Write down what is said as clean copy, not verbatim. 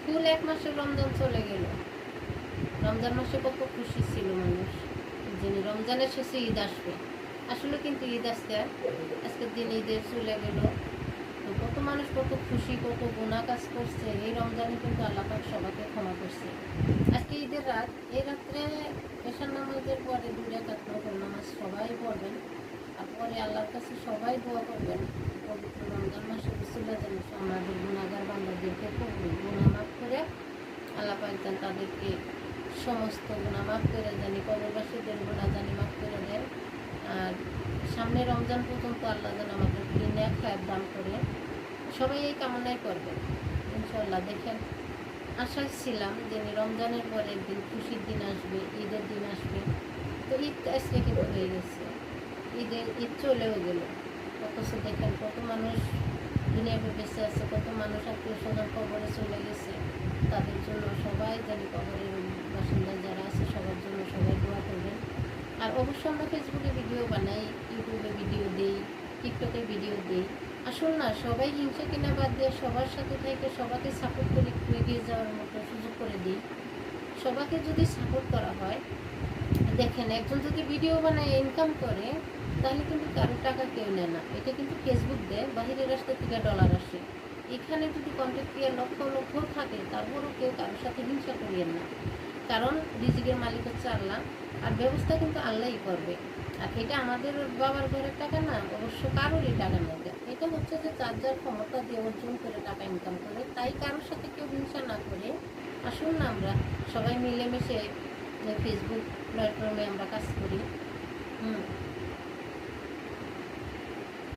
ফুল 1 মাসে রমজান চলে গেল। রমজান মাসে কত খুশি ছিল মানুষ, যে রমজানের শেষে ঈদ আসবে। আসলে কিন্তু ঈদ আসতে আজকের দিন ঈদের চলে গেল। তো কত মানুষ কত খুশি, কত গুনাহ কাজ করছে। এই রমজানে কিন্তু আল্লাহ পাক সবাইকে ক্ষমা করছে। আজকে ঈদের রাত, এই রাত্রে এশার নামাজের পরে 2 রাকাত নফল নামাজ সবাই পড়বেন। আর পরে আল্লাহর কাছে সবাই দোয়া করবেন, পবিত্র রমজান মাসে বিসমিল্লাহ যেন আমাদের গুনাহগার বান্দাদেরকে গুনাহ মাফ করে আল্লাহ পাক যেন তাদেরকে সমস্ত গুনাহ মাফ করে জানি, কবরবাসীদের গুনাহ জানি মাফ করে দেন। আর সামনে রমজান পর্যন্ত আল্লাহ যেন আমাদেরকে নেক হায়াত দান করে। সবাই এই কামনাই করবেন ইনশাআল্লাহ। দেখেন, আশায় ছিলাম যে রমজানের পরে একদিন খুশির দিন আসবে, ঈদের দিন আসবে। তো ঈদ আজকে কিন্তু হয়ে গেছে, ঈদ চলেও গেল। অথচ দেখেন কত মানুষ দুনিয়াতে বেঁচে আছে, কত মানুষ আত্মীয় স্বজন কবরে চলে গেছে। তাদের জন্য সবাই জানি, কবরের বাসিন্দা যারা আছে সবার জন্য সবাই দোয়া করবেন। আর অবশ্যই আমরা ফেসবুকে ভিডিও বানাই, ইউটিউবে ভিডিও দিই, টিকটকে ভিডিও দিই। আসল না, সবাই হিংসা কিনা বাদ দিয়ে সবার সাথে থেকে সবাইকে সাপোর্ট করে এগিয়ে যাওয়ার মতো সুযোগ করে দিই। সবাইকে যদি সাপোর্ট করা হয়, দেখেন একজন যদি ভিডিও বানায় ইনকাম করে, তাহলে কিন্তু কারো টাকা কেউ নেয় না। এটা কিন্তু ফেসবুক দেয়, বাহিরের রাস্তা থেকে ডলার আসে। এখানে যদি কন্টেন্ট ক্রিয়েটর লক্ষ লক্ষ থাকে, তারপরও কেউ কারোর সাথে হিংসা করিয়েন না। কারণ রিজিকের মালিক হচ্ছে আল্লাহ, আর ব্যবস্থা কিন্তু আল্লাহই করবে। আর এটা আমাদের বাবার ঘরের টাকা না, অবশ্য কারোরই টাকা না। এটা হচ্ছে যে যার যার ক্ষমতা দিয়ে অর্জন করে টাকা ইনকাম করে। তাই কারোর সাথে কেউ হিংসা না করে আসুন না আমরা সবাই মিলেমিশে ফেসবুক প্ল্যাটফর্মে আমরা কাজ করি।